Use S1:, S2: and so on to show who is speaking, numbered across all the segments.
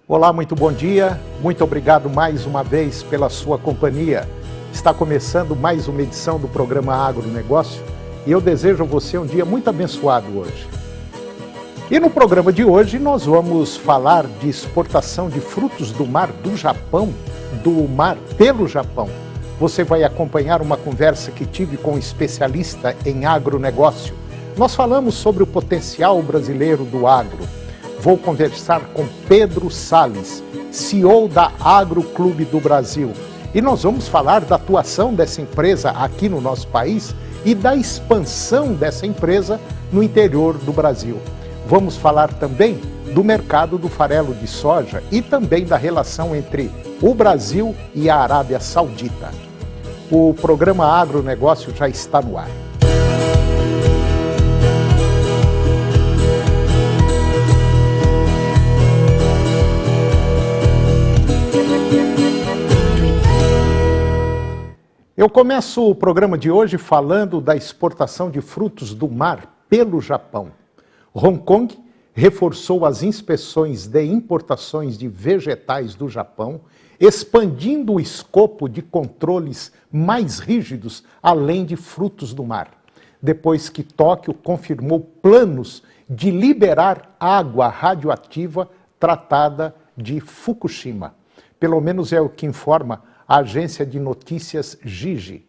S1: Olá, muito bom dia, muito obrigado mais uma vez pela sua companhia. Está começando mais uma edição do programa Agronegócio e eu desejo a você um dia muito abençoado hoje. E no programa de hoje nós vamos falar de exportação de frutos do mar do Japão, do mar pelo Japão. Você vai acompanhar uma conversa que tive com um especialista em agronegócio. Nós falamos sobre o potencial brasileiro do agro. Vou conversar com Pedro Salles, CEO da Agro Clube do Brasil. E nós vamos falar da atuação dessa empresa aqui no nosso país e da expansão dessa empresa no interior do Brasil. Vamos falar também do mercado do farelo de soja e também da relação entre o Brasil e a Arábia Saudita. O programa Agronegócio já está no ar. Eu começo o programa de hoje falando da exportação de frutos do mar pelo Japão. Hong Kong reforçou as inspeções de importações de vegetais do Japão, expandindo o escopo de controles mais rígidos além de frutos do mar, depois que Tóquio confirmou planos de liberar água radioativa tratada de Fukushima. Pelo menos é o que informa a agência de notícias Jiji.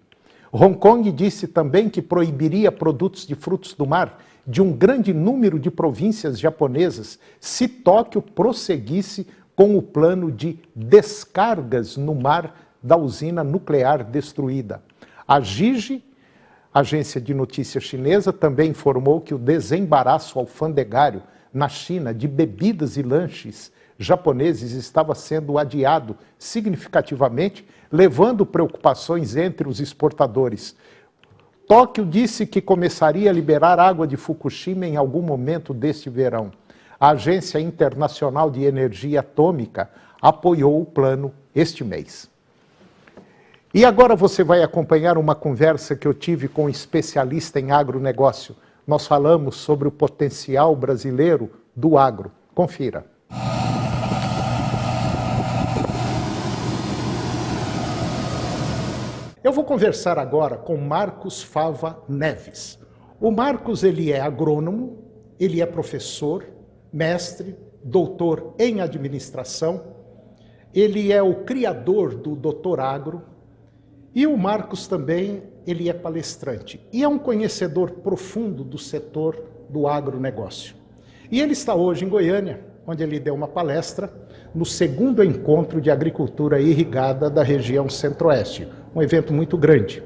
S1: Hong Kong disse também que proibiria produtos de frutos do mar de um grande número de províncias japonesas se Tóquio prosseguisse com o plano de descargas no mar da usina nuclear destruída. A Jiji, agência de notícias chinesa, também informou que o desembaraço alfandegário na China de bebidas e lanches japoneses estava sendo adiado significativamente, levando preocupações entre os exportadores. Tóquio disse que começaria a liberar água de Fukushima em algum momento deste verão. A Agência Internacional de Energia Atômica apoiou o plano este mês. E agora você vai acompanhar uma conversa que eu tive com um especialista em agronegócio. Nós falamos sobre o potencial brasileiro do agro. Confira. Eu vou conversar agora com Marcos Fava Neves. O Marcos, ele é agrônomo, ele é professor, mestre, doutor em administração, ele é o criador do Doutor Agro e o Marcos também, ele é palestrante e é um conhecedor profundo do setor do agronegócio. E ele está hoje em Goiânia, onde ele deu uma palestra no segundo encontro de agricultura irrigada da região Centro-Oeste, um evento muito grande.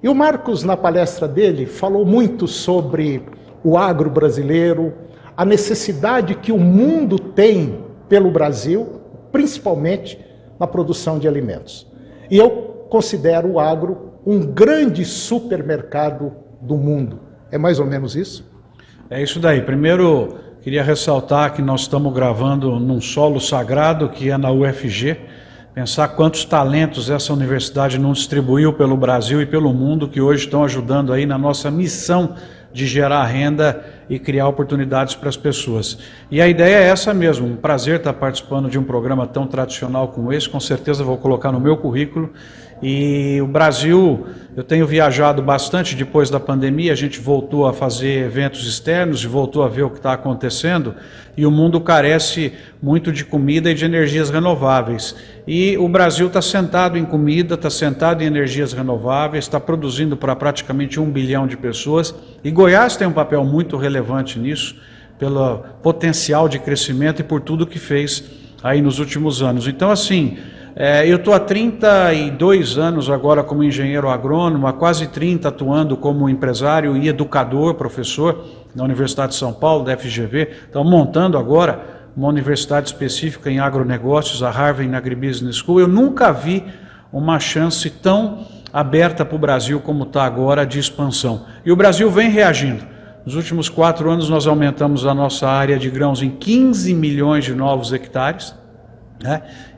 S1: E o Marcos, na palestra dele, falou muito sobre o agro brasileiro, a necessidade que o mundo tem pelo Brasil, principalmente na produção de alimentos. E eu considero o agro um grande supermercado do mundo. É mais ou menos isso?
S2: É isso daí. Primeiro, queria ressaltar que nós estamos gravando num solo sagrado, que é na UFG. Pensar quantos talentos essa universidade não distribuiu pelo Brasil e pelo mundo, que hoje estão ajudando aí na nossa missão de gerar renda e criar oportunidades para as pessoas. E a ideia é essa mesmo, um prazer estar participando de um programa tão tradicional como esse, com certeza vou colocar no meu currículo. E o Brasil, eu tenho viajado bastante depois da pandemia, a gente voltou a fazer eventos externos e voltou a ver o que está acontecendo, e o mundo carece muito de comida e de energias renováveis. E o Brasil está sentado em comida, está sentado em energias renováveis, está produzindo para praticamente 1 bilhão de pessoas, e Goiás tem um papel muito relevante nisso, pelo potencial de crescimento e por tudo que fez aí nos últimos anos. Então, assim, eu estou há 32 anos agora como engenheiro agrônomo, há quase 30 atuando como empresário e educador, professor na Universidade de São Paulo, da FGV. Estamos montando agora uma universidade específica em agronegócios, a Harvard Agribusiness School. Eu nunca vi uma chance tão aberta para o Brasil como está agora de expansão. E o Brasil vem reagindo. Nos últimos 4 anos nós aumentamos a nossa área de grãos em 15 milhões de novos hectares.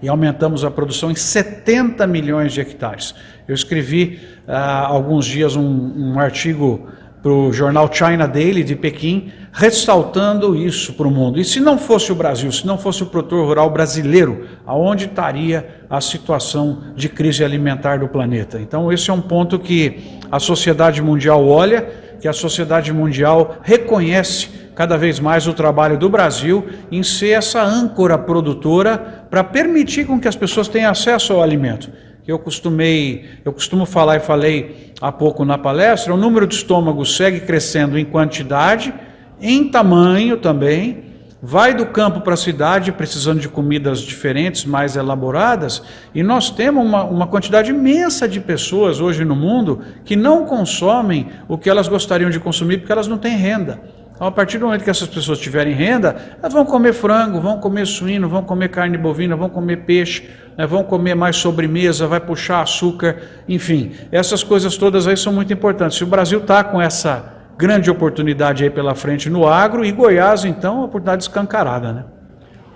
S2: E aumentamos a produção em 70 milhões de hectares. Eu escrevi há alguns dias um artigo para o jornal China Daily de Pequim, ressaltando isso para o mundo. E se não fosse o Brasil, se não fosse o produtor rural brasileiro, aonde estaria a situação de crise alimentar do planeta? Então esse é um ponto que a sociedade mundial olha, que a sociedade mundial reconhece cada vez mais o trabalho do Brasil em ser essa âncora produtora para permitir com que as pessoas tenham acesso ao alimento. Eu costumo falar e falei há pouco na palestra, o número de estômagos segue crescendo em quantidade, em tamanho também, vai do campo para a cidade precisando de comidas diferentes, mais elaboradas, e nós temos uma quantidade imensa de pessoas hoje no mundo que não consomem o que elas gostariam de consumir porque elas não têm renda. Então, a partir do momento que essas pessoas tiverem renda, elas vão comer frango, vão comer suíno, vão comer carne bovina, vão comer peixe, né, vão comer mais sobremesa, vai puxar açúcar, enfim. Essas coisas todas aí são muito importantes. Se o Brasil está com essa grande oportunidade aí pela frente no agro, e Goiás, então, uma oportunidade escancarada, né?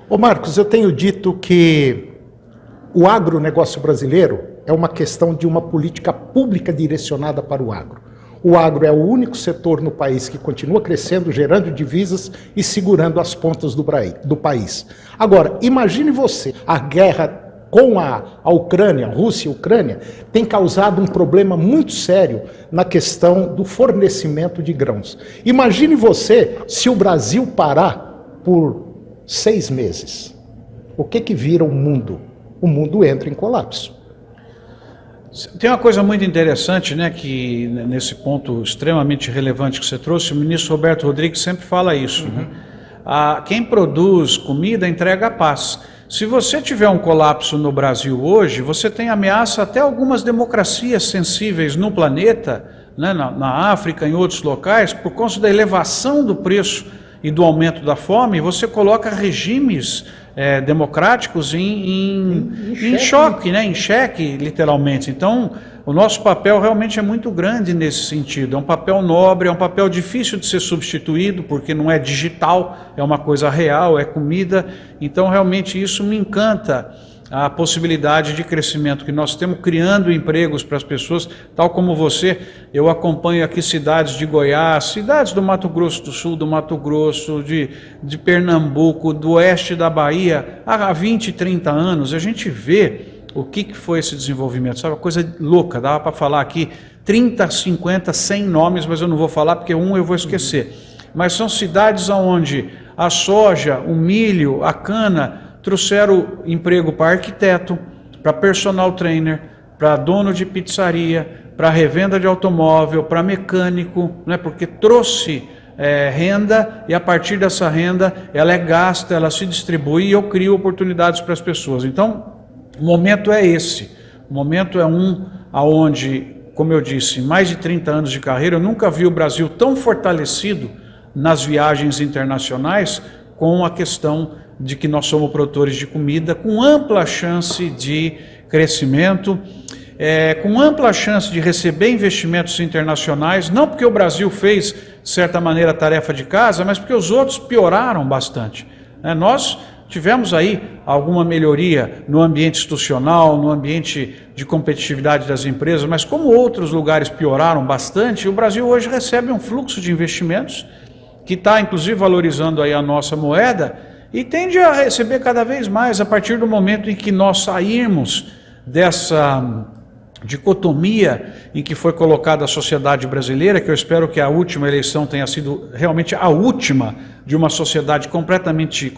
S1: Ô Marcos, eu tenho dito que o agronegócio brasileiro é uma questão de uma política pública direcionada para o agro. O agro é o único setor no país que continua crescendo, gerando divisas e segurando as pontas do país. Agora, imagine você, a guerra com a Ucrânia, Rússia e Ucrânia, tem causado um problema muito sério na questão do fornecimento de grãos. Imagine você se o Brasil parar por 6 meses. O que vira o mundo? O mundo entra em colapso.
S2: Tem uma coisa muito interessante, né, que nesse ponto extremamente relevante que você trouxe, o ministro Roberto Rodrigues sempre fala isso. Né? Quem produz comida entrega a paz. Se você tiver um colapso no Brasil hoje, você tem ameaça até algumas democracias sensíveis no planeta, né, na África, em outros locais, por conta da elevação do preço e do aumento da fome, você coloca regimes democráticos em choque, né? Em xeque, literalmente. Então, o nosso papel realmente é muito grande nesse sentido. É um papel nobre, é um papel difícil de ser substituído, porque não é digital, é uma coisa real, é comida. Então, realmente, isso me encanta, a possibilidade de crescimento que nós temos, criando empregos para as pessoas, tal como você. Eu acompanho aqui cidades de Goiás, cidades do Mato Grosso do Sul, do Mato Grosso, de Pernambuco, do oeste da Bahia, há 20, 30 anos. A gente vê o que foi esse desenvolvimento, sabe, uma coisa louca, dava para falar aqui 30, 50, 100 nomes, mas eu não vou falar porque eu vou esquecer. Mas são cidades onde a soja, o milho, a cana trouxeram emprego para arquiteto, para personal trainer, para dono de pizzaria, para revenda de automóvel, para mecânico, né? Porque trouxe renda, e a partir dessa renda ela é gasta, ela se distribui, e eu crio oportunidades para as pessoas. Então, o momento é esse. O momento é onde, como eu disse, mais de 30 anos de carreira, eu nunca vi o Brasil tão fortalecido nas viagens internacionais com a questão de que nós somos produtores de comida, com ampla chance de crescimento, com ampla chance de receber investimentos internacionais, não porque o Brasil fez, de certa maneira, a tarefa de casa, mas porque os outros pioraram bastante. Nós tivemos aí alguma melhoria no ambiente institucional, no ambiente de competitividade das empresas, mas como outros lugares pioraram bastante, o Brasil hoje recebe um fluxo de investimentos que está, inclusive, valorizando aí a nossa moeda, e tende a receber cada vez mais a partir do momento em que nós sairmos dessa dicotomia em que foi colocada a sociedade brasileira, que eu espero que a última eleição tenha sido realmente a última de uma sociedade completamente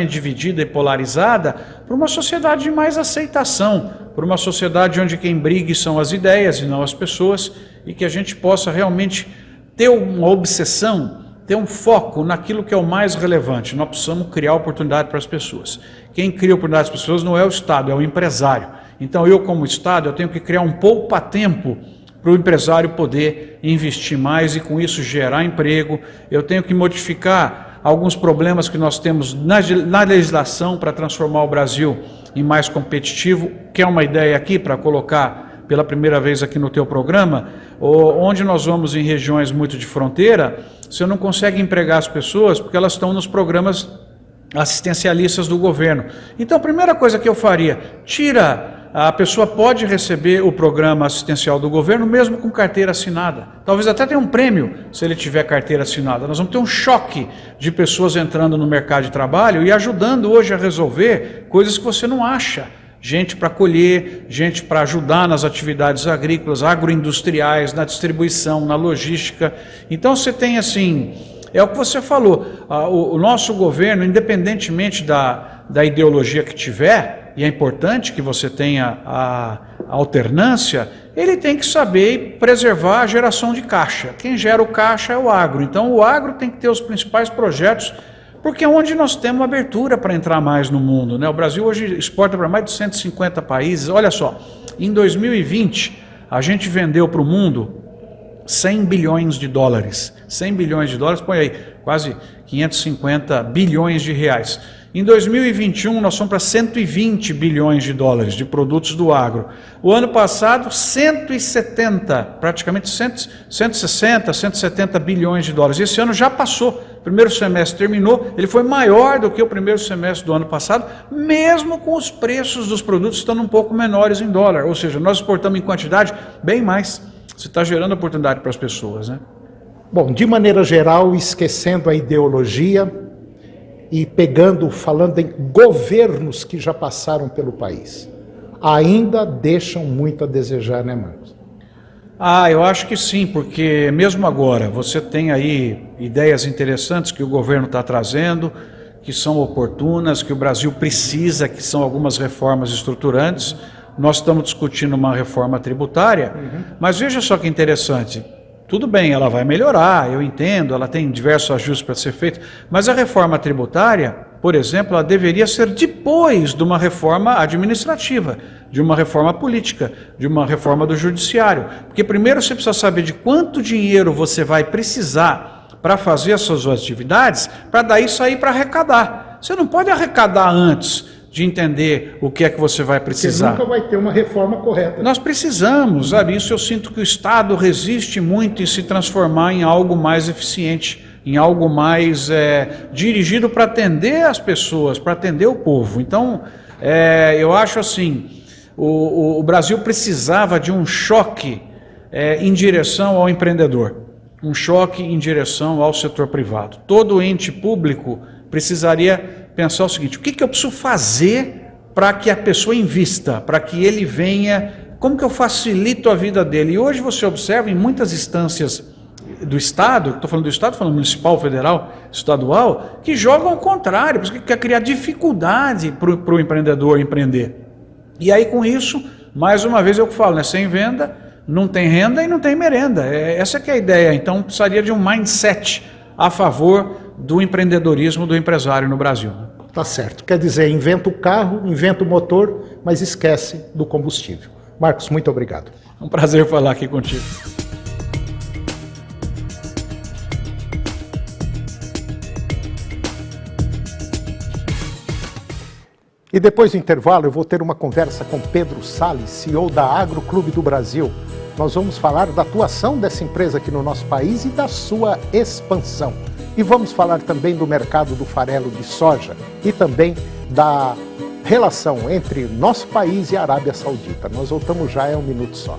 S2: dividida e polarizada, para uma sociedade de mais aceitação, para uma sociedade onde quem brigue são as ideias e não as pessoas, e que a gente possa realmente ter uma obsessão, ter um foco naquilo que é o mais relevante. Nós precisamos criar oportunidade para as pessoas. Quem cria oportunidade para as pessoas não é o Estado, é o empresário. Então eu, como Estado, eu tenho que criar um poupa-tempo para o empresário poder investir mais e com isso gerar emprego. Eu tenho que modificar alguns problemas que nós temos na legislação para transformar o Brasil em mais competitivo, que é uma ideia aqui para colocar pela primeira vez aqui no teu programa, onde nós vamos em regiões muito de fronteira, você não consegue empregar as pessoas porque elas estão nos programas assistencialistas do governo. Então, a primeira coisa que eu faria, tira a pessoa pode receber o programa assistencial do governo mesmo com carteira assinada. Talvez até tenha um prêmio se ele tiver carteira assinada. Nós vamos ter um choque de pessoas entrando no mercado de trabalho e ajudando hoje a resolver coisas que você não acha. Gente para colher, gente para ajudar nas atividades agrícolas, agroindustriais, na distribuição, na logística. Então você tem assim, é o que você falou, o nosso governo, independentemente da ideologia que tiver, e é importante que você tenha a alternância, ele tem que saber preservar a geração de caixa. Quem gera o caixa é o agro. Então o agro tem que ter os principais projetos, porque é onde nós temos abertura para entrar mais no mundo, né? O Brasil hoje exporta para mais de 150 países. Olha só, em 2020, a gente vendeu para o mundo 100 bilhões de dólares. 100 bilhões de dólares, põe aí, quase 550 bilhões de reais. Em 2021, nós fomos para 120 bilhões de dólares de produtos do agro. O ano passado, 170, praticamente 160, 170 bilhões de dólares. Esse ano já passou. O primeiro semestre terminou, ele foi maior do que o primeiro semestre do ano passado, mesmo com os preços dos produtos estando um pouco menores em dólar. Ou seja, nós exportamos em quantidade bem mais. Você está gerando oportunidade para as pessoas, né?
S1: Bom, de maneira geral, esquecendo a ideologia e falando em governos que já passaram pelo país, ainda deixam muito a desejar, né, Marcos?
S2: Eu acho que sim, porque mesmo agora você tem aí ideias interessantes que o governo está trazendo, que são oportunas, que o Brasil precisa, que são algumas reformas estruturantes. Nós estamos discutindo uma reforma tributária, mas veja só que interessante. Tudo bem, ela vai melhorar, eu entendo, ela tem diversos ajustes para ser feito, mas a reforma tributária, por exemplo, ela deveria ser depois de uma reforma administrativa, de uma reforma política, de uma reforma do judiciário. Porque primeiro você precisa saber de quanto dinheiro você vai precisar para fazer as suas atividades, para daí sair para arrecadar. Você não pode arrecadar antes de entender o que é que você vai precisar.
S1: Você nunca vai ter uma reforma correta.
S2: Nós precisamos, sabe? Isso eu sinto que o Estado resiste muito em se transformar em algo mais eficiente, em algo mais dirigido para atender as pessoas, para atender o povo. Então, eu acho assim, o Brasil precisava de um choque em direção ao empreendedor, um choque em direção ao setor privado. Todo ente público precisaria pensar o seguinte: o que eu preciso fazer para que a pessoa invista, para que ele venha, como que eu facilito a vida dele? E hoje você observa em muitas instâncias do Estado, estou falando do Estado, falando municipal, federal, estadual, que jogam ao contrário, porque quer criar dificuldade para o empreendedor empreender. E aí com isso, mais uma vez eu falo, né, sem venda, não tem renda e não tem merenda. Essa que é a ideia. Então precisaria de um mindset a favor do empreendedorismo do empresário no Brasil.
S1: Tá certo. Quer dizer, inventa o carro, inventa o motor, mas esquece do combustível. Marcos, muito obrigado.
S2: É um prazer falar aqui contigo.
S1: E depois do intervalo eu vou ter uma conversa com Pedro Salles, CEO da Agro Clube do Brasil. Nós vamos falar da atuação dessa empresa aqui no nosso país e da sua expansão. E vamos falar também do mercado do farelo de soja e também da relação entre nosso país e a Arábia Saudita. Nós voltamos já, um minuto só.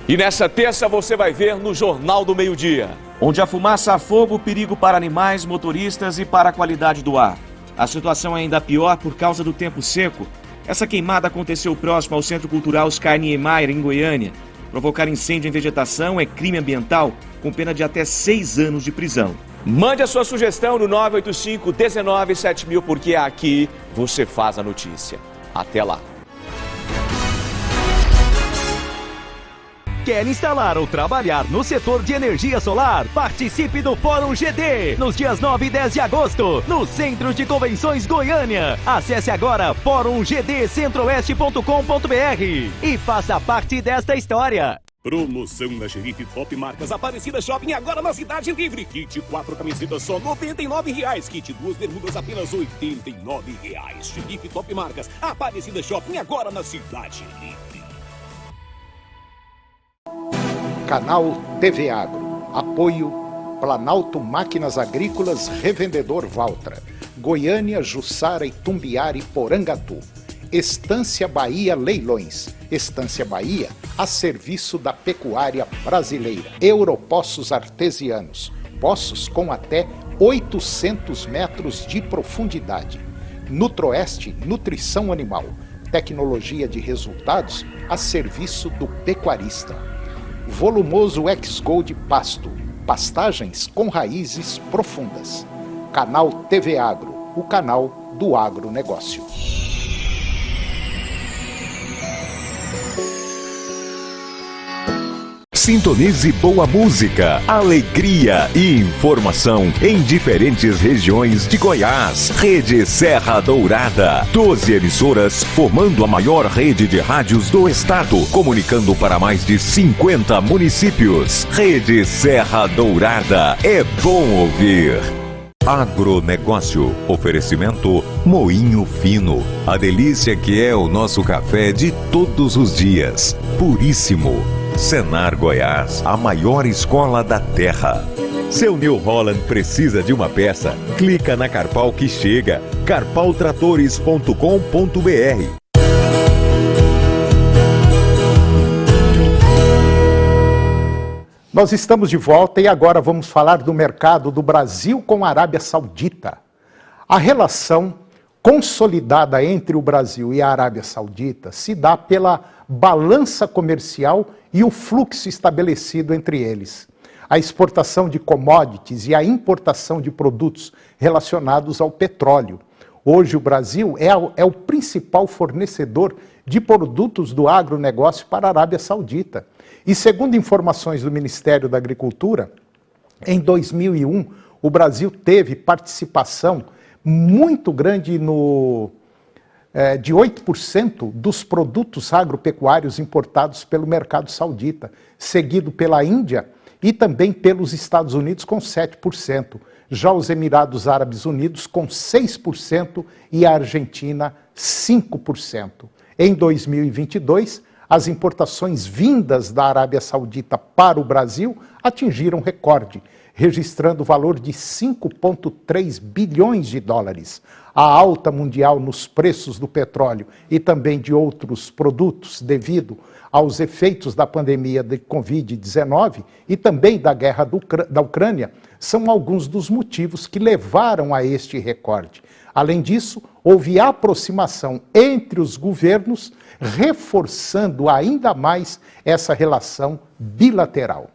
S3: E nessa terça você vai ver no Jornal do Meio-Dia.
S4: Onde a fumaça afoga o perigo para animais, motoristas e para a qualidade do ar. A situação é ainda pior por causa do tempo seco. Essa queimada aconteceu próximo ao Centro Cultural Oscar Niemeyer, em Goiânia. Provocar incêndio em vegetação é crime ambiental, com pena de até 6 anos de prisão.
S3: Mande a sua sugestão no 985-197000, porque aqui você faz a notícia. Até lá.
S5: Quer instalar ou trabalhar no setor de energia solar? Participe do Fórum GD, nos dias 9 e 10 de agosto, no Centro de Convenções Goiânia. Acesse agora forumgdcentroeste.com.br e faça parte desta história.
S6: Promoção na Xerife Top Marcas Aparecida Shopping, agora na Cidade Livre. Kit 4 camisetas só R$ 99,00. Kit 2 bermudas apenas R$ 89,00. Xerife Top Marcas Aparecida Shopping, agora na Cidade Livre.
S1: Canal TV Agro. Apoio Planalto Máquinas Agrícolas Revendedor Valtra. Goiânia, Jussara, Itumbiara e Porangatu. Estância Bahia Leilões. Estância Bahia a serviço da pecuária brasileira. Europoços Artesianos. Poços com até 800 metros de profundidade. Nutroeste Nutrição Animal. Tecnologia de resultados a serviço do pecuarista. Volumoso X-Gold Pasto. Pastagens com raízes profundas. Canal TV Agro, o canal do agronegócio.
S7: Sintonize boa música, alegria e informação em diferentes regiões de Goiás. Rede Serra Dourada. 12 emissoras formando a maior rede de rádios do estado, comunicando para mais de 50 municípios. Rede Serra Dourada. É bom ouvir. Agronegócio. Oferecimento Moinho Fino. A delícia que é o nosso café de todos os dias. Puríssimo. Senar Goiás, a maior escola da terra. Seu New Holland precisa de uma peça? Clica na Carpal que chega. carpaltratores.com.br.
S1: Nós estamos de volta e agora vamos falar do mercado do Brasil com a Arábia Saudita. A relação consolidada entre o Brasil e a Arábia Saudita se dá pela balança comercial e o fluxo estabelecido entre eles. A exportação de commodities e a importação de produtos relacionados ao petróleo. Hoje o Brasil é o principal fornecedor de produtos do agronegócio para a Arábia Saudita. E segundo informações do Ministério da Agricultura, em 2001 o Brasil teve participação muito grande de 8% dos produtos agropecuários importados pelo mercado saudita, seguido pela Índia e também pelos Estados Unidos com 7%, já os Emirados Árabes Unidos com 6% e a Argentina 5%. Em 2022, as importações vindas da Arábia Saudita para o Brasil atingiram recorde, registrando o valor de 5,3 bilhões de dólares. A alta mundial nos preços do petróleo e também de outros produtos devido aos efeitos da pandemia de Covid-19 e também da guerra da Ucrânia são alguns dos motivos que levaram a este recorde. Além disso, houve aproximação entre os governos, reforçando ainda mais essa relação bilateral.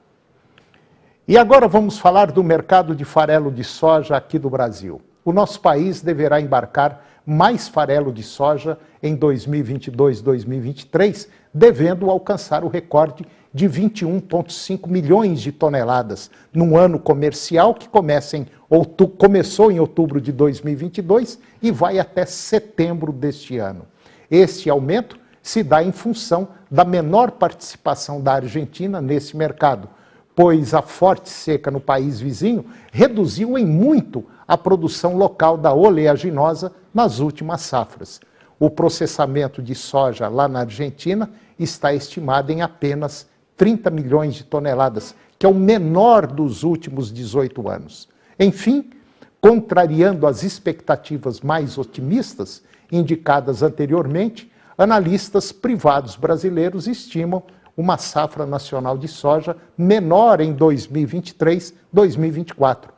S1: E agora vamos falar do mercado de farelo de soja aqui do Brasil. O nosso país deverá embarcar mais farelo de soja em 2022-2023, devendo alcançar o recorde de 21,5 milhões de toneladas, num ano comercial que começou em outubro de 2022 e vai até setembro deste ano. Este aumento se dá em função da menor participação da Argentina nesse mercado, pois a forte seca no país vizinho reduziu em muito a produção local da oleaginosa nas últimas safras. O processamento de soja lá na Argentina está estimado em apenas 30 milhões de toneladas, que é o menor dos últimos 18 anos. Enfim, contrariando as expectativas mais otimistas indicadas anteriormente, analistas privados brasileiros estimam uma safra nacional de soja menor em 2023-2024.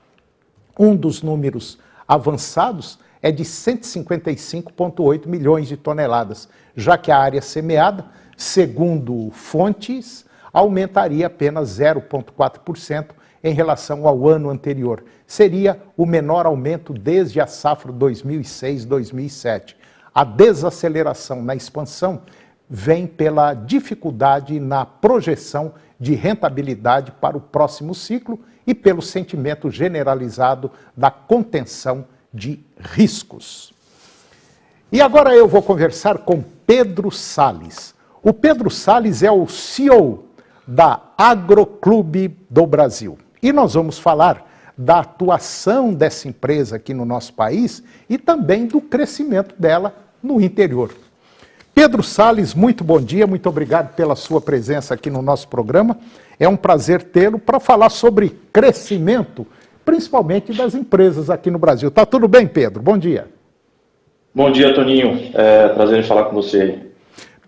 S1: Um dos números avançados é de 155,8 milhões de toneladas, já que a área semeada, segundo fontes, aumentaria apenas 0,4% em relação ao ano anterior. Seria o menor aumento desde a safra 2006-2007. A desaceleração na expansão vem pela dificuldade na projeção de rentabilidade para o próximo ciclo e pelo sentimento generalizado da contenção de riscos. E agora eu vou conversar com Pedro Salles. O Pedro Salles é o CEO da Agroclube do Brasil. E nós vamos falar da atuação dessa empresa aqui no nosso país e também do crescimento dela no interior. Pedro Salles, muito bom dia, muito obrigado pela sua presença aqui no nosso programa. É um prazer tê-lo para falar sobre crescimento, principalmente das empresas aqui no Brasil. Tá tudo bem, Pedro? Bom dia.
S8: Bom dia, Toninho. Prazer em falar com você.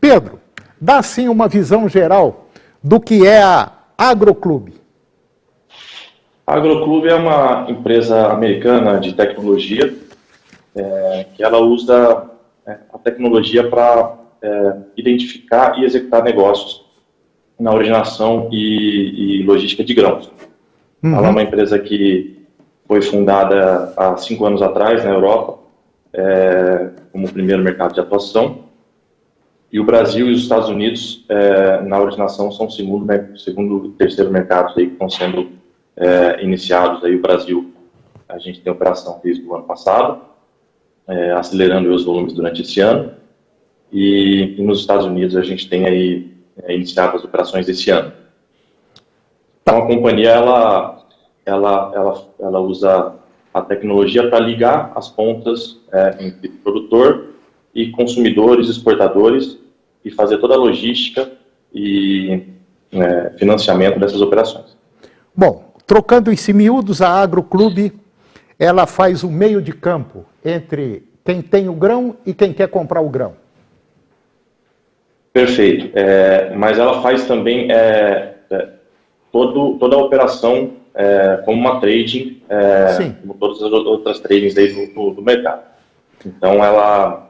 S1: Pedro, dá sim uma visão geral do que é a Agroclube.
S8: A Agroclube é uma empresa americana de tecnologia que ela usa a tecnologia para identificar e executar negócios na originação e logística de grãos. Ela é uma empresa que foi fundada há 5 anos atrás na Europa, como o primeiro mercado de atuação, e o Brasil e os Estados Unidos na originação são o segundo e terceiro mercados aí que estão sendo iniciados. Aí o Brasil, a gente tem operação desde o ano passado, acelerando os volumes durante esse ano, e nos Estados Unidos a gente tem aí iniciado as operações esse ano. Então a companhia ela usa a tecnologia para ligar as pontas entre produtor e consumidores, exportadores, e fazer toda a logística e financiamento dessas operações.
S1: Bom, trocando em miúdos, a Agroclube, ela faz o meio de campo entre quem tem o grão e quem quer comprar o grão.
S8: Perfeito. Mas ela faz também toda a operação como uma trading, como todas as outras tradings aí do mercado. Então, ela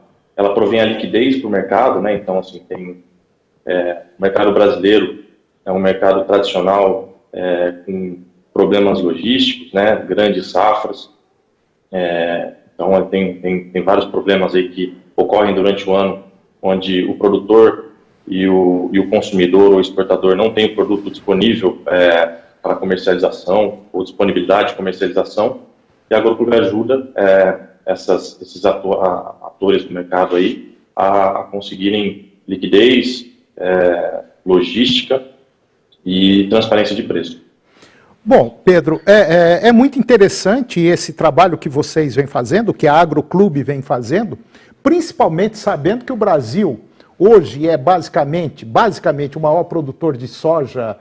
S8: provém a liquidez para o mercado, né? Então, assim, tem o mercado brasileiro é um mercado tradicional com problemas logísticos, né? Grandes safras. Então, tem vários problemas aí que ocorrem durante o ano, onde o produtor e o consumidor ou exportador não tem o produto disponível para comercialização ou disponibilidade de comercialização, e a Agroclube ajuda esses atores do mercado aí a conseguirem liquidez, logística e transparência de preço.
S1: Bom, Pedro, é muito interessante esse trabalho que vocês vêm fazendo, que a Agroclube vem fazendo, principalmente sabendo que o Brasil hoje é basicamente o maior produtor de soja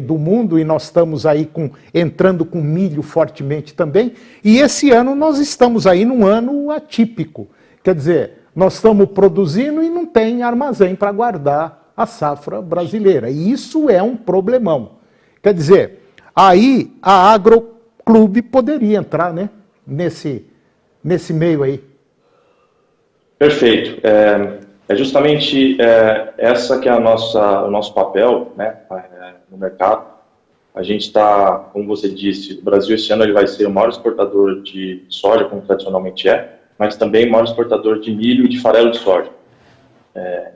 S1: do mundo, e nós estamos aí entrando com milho fortemente também, e esse ano nós estamos aí num ano atípico. Quer dizer, nós estamos produzindo e não tem armazém para guardar a safra brasileira, e isso é um problemão. Quer dizer, aí a Agroclube poderia entrar, né, nesse meio aí.
S8: Perfeito. É justamente essa que é o nosso papel, né, no mercado. A gente está, como você disse, o Brasil esse ano ele vai ser o maior exportador de soja, como tradicionalmente mas também o maior exportador de milho e de farelo de soja.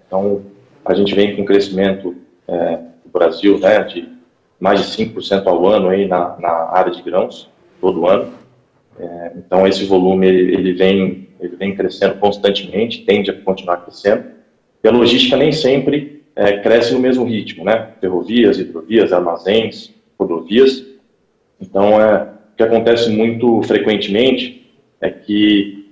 S8: Então, a gente vem com um crescimento no Brasil, né, de mais de 5% ao ano aí na área de grãos, todo ano. Então, esse volume ele vem crescendo constantemente, tende a continuar crescendo. E a logística nem sempre cresce no mesmo ritmo, né? Ferrovias, hidrovias, armazéns, rodovias. Então, o que acontece muito frequentemente é que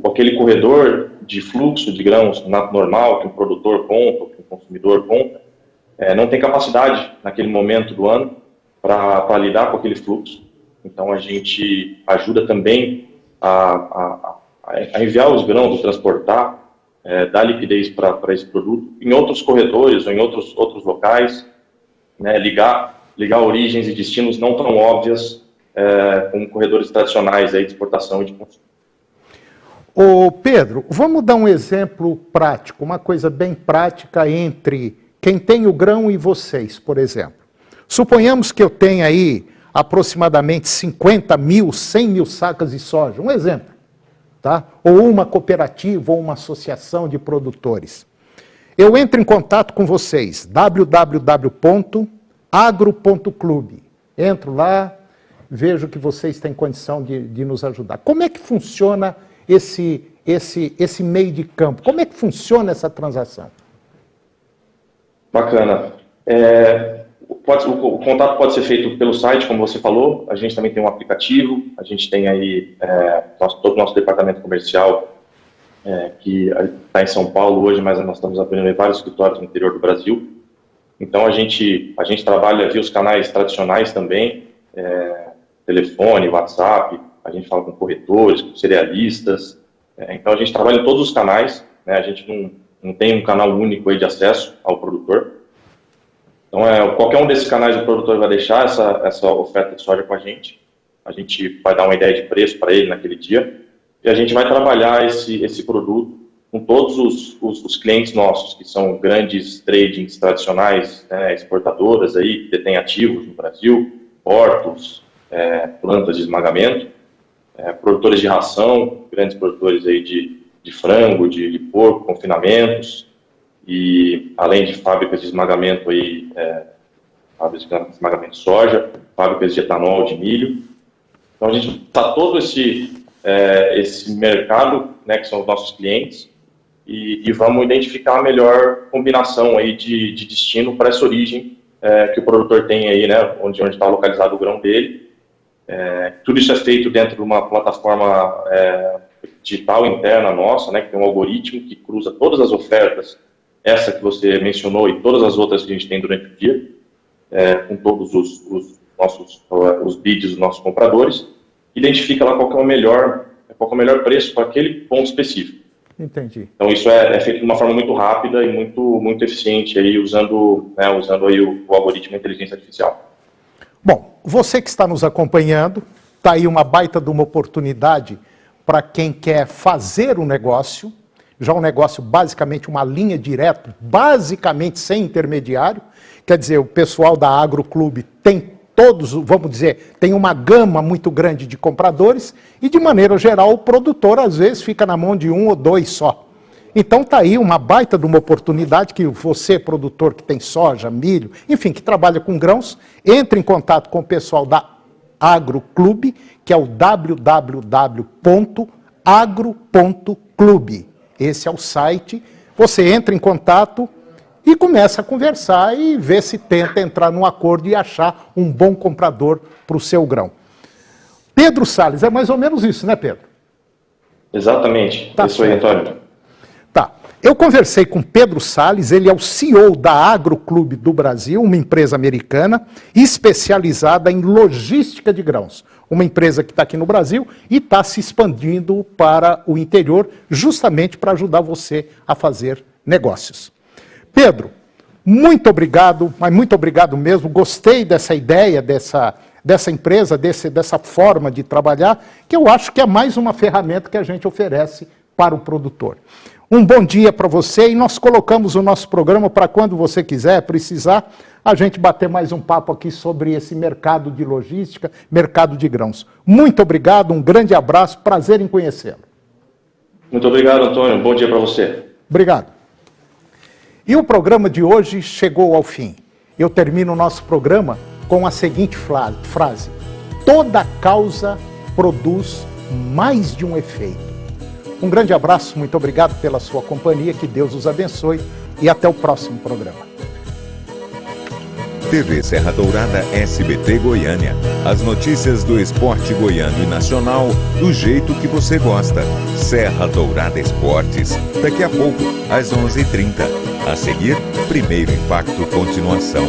S8: aquele corredor de fluxo de grãos normal, que um produtor compra, que um consumidor compra, não tem capacidade naquele momento do ano para lidar com aquele fluxo. Então, a gente ajuda também a enviar os grãos, transportar, dar liquidez para esse produto em outros corredores ou em outros locais, né, ligar origens e destinos não tão óbvias como corredores tradicionais aí de exportação e de consumo.
S1: Ô Pedro, vamos dar um exemplo prático, uma coisa bem prática entre quem tem o grão e vocês, por exemplo. Suponhamos que eu tenha aí aproximadamente 50 mil, 100 mil sacas de soja, um exemplo, tá? Ou uma cooperativa ou uma associação de produtores. Eu entro em contato com vocês, www.agro.clube. Entro lá, vejo que vocês têm condição de nos ajudar. Como é que funciona esse meio de campo? Como é que funciona essa transação?
S8: Bacana. O contato pode ser feito pelo site, como você falou. A gente também tem um aplicativo, a gente tem aí todo o nosso departamento comercial, que está em São Paulo hoje, mas nós estamos abrindo vários escritórios no interior do Brasil. Então a gente trabalha via os canais tradicionais também, telefone, WhatsApp, a gente fala com corretores, com cerealistas. Então a gente trabalha em todos os canais, né? A gente não tem um canal único aí de acesso ao produtor. Então qualquer um desses canais o produtor vai deixar essa oferta de soja com a gente vai dar uma ideia de preço para ele naquele dia, e a gente vai trabalhar esse produto com todos os clientes nossos, que são grandes tradings tradicionais, né, exportadoras aí, que detêm ativos no Brasil, portos, plantas de esmagamento, produtores de ração, grandes produtores aí de frango, de porco, confinamentos, e além de fábricas de esmagamento aí, fábricas de esmagamento de soja, fábricas de etanol, de milho. Então a gente está todo esse mercado, né, que são os nossos clientes, e vamos identificar a melhor combinação aí de destino para essa origem que o produtor tem aí, né, onde está localizado o grão dele. Tudo isso é feito dentro de uma plataforma digital interna nossa, né, que tem um algoritmo que cruza todas as ofertas, essa que você mencionou e todas as outras que a gente tem durante o dia, com todos os bids dos nossos compradores, identifica lá qual é o melhor preço para aquele ponto específico.
S1: Entendi.
S8: Então isso é feito de uma forma muito rápida e muito eficiente, aí, usando aí o algoritmo de inteligência artificial.
S1: Bom, você que está nos acompanhando, está aí uma baita de uma oportunidade para quem quer fazer um negócio, já um negócio basicamente uma linha direta, basicamente sem intermediário. Quer dizer, o pessoal da Agroclube tem todos, vamos dizer, tem uma gama muito grande de compradores e, de maneira geral, o produtor às vezes fica na mão de um ou dois só. Então está aí uma baita de uma oportunidade que você, produtor que tem soja, milho, enfim, que trabalha com grãos, entre em contato com o pessoal da Agroclube, que é o www.agro.clube. Esse é o site. Você entra em contato e começa a conversar e ver se tenta entrar num acordo e achar um bom comprador para o seu grão. Pedro Salles, é mais ou menos isso, né, Pedro?
S8: Exatamente.
S1: Tá
S8: isso aí, Antônio.
S1: Tá. Eu conversei com Pedro Salles, ele é o CEO da Agroclube do Brasil, uma empresa americana especializada em logística de grãos. Uma empresa que está aqui no Brasil e está se expandindo para o interior, justamente para ajudar você a fazer negócios. Pedro, muito obrigado, mas muito obrigado mesmo. Gostei dessa ideia, dessa empresa, dessa forma de trabalhar, que eu acho que é mais uma ferramenta que a gente oferece para o produtor. Um bom dia para você e nós colocamos o nosso programa para quando você quiser, precisar, a gente bater mais um papo aqui sobre esse mercado de logística, mercado de grãos. Muito obrigado, um grande abraço, prazer em conhecê-lo.
S8: Muito obrigado, Antônio. Bom dia para você.
S1: Obrigado. E o programa de hoje chegou ao fim. Eu termino o nosso programa com a seguinte frase: toda causa produz mais de um efeito. Um grande abraço, muito obrigado pela sua companhia, que Deus os abençoe e até o próximo programa.
S7: TV Serra Dourada SBT Goiânia. As notícias do esporte goiano e nacional do jeito que você gosta. Serra Dourada Esportes. Daqui a pouco, às 11h30. A seguir, Primeiro Impacto Continuação.